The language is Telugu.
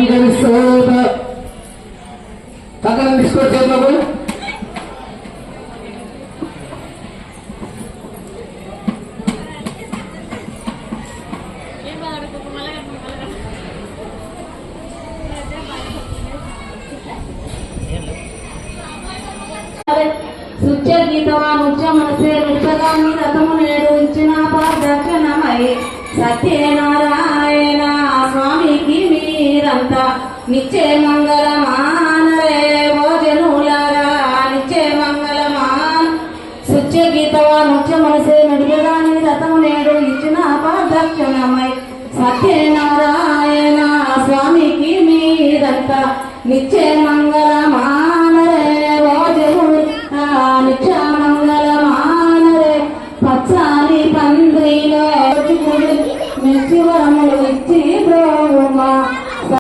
అంగీకరిస్తూ పక్కన తీసుకొచ్చే సుత్య గీతవా నృత్య మనసే నృత్యగాన్ని రథము నేడు ఇచ్చిన దక్షిణమై సత్యనారాయణ స్వామికి మీరంతా నిత్య మంగళమానరే భోజనులారా నిత్య మంగళమాన్ సుత్య గీతవా నృత్య మనసే నృత్యగాన్ని రథము నేడు ఇచ్చిన దక్షిణమై సత్యనారాయణ స్వామికి మీరంతా నిత్య మంగళమా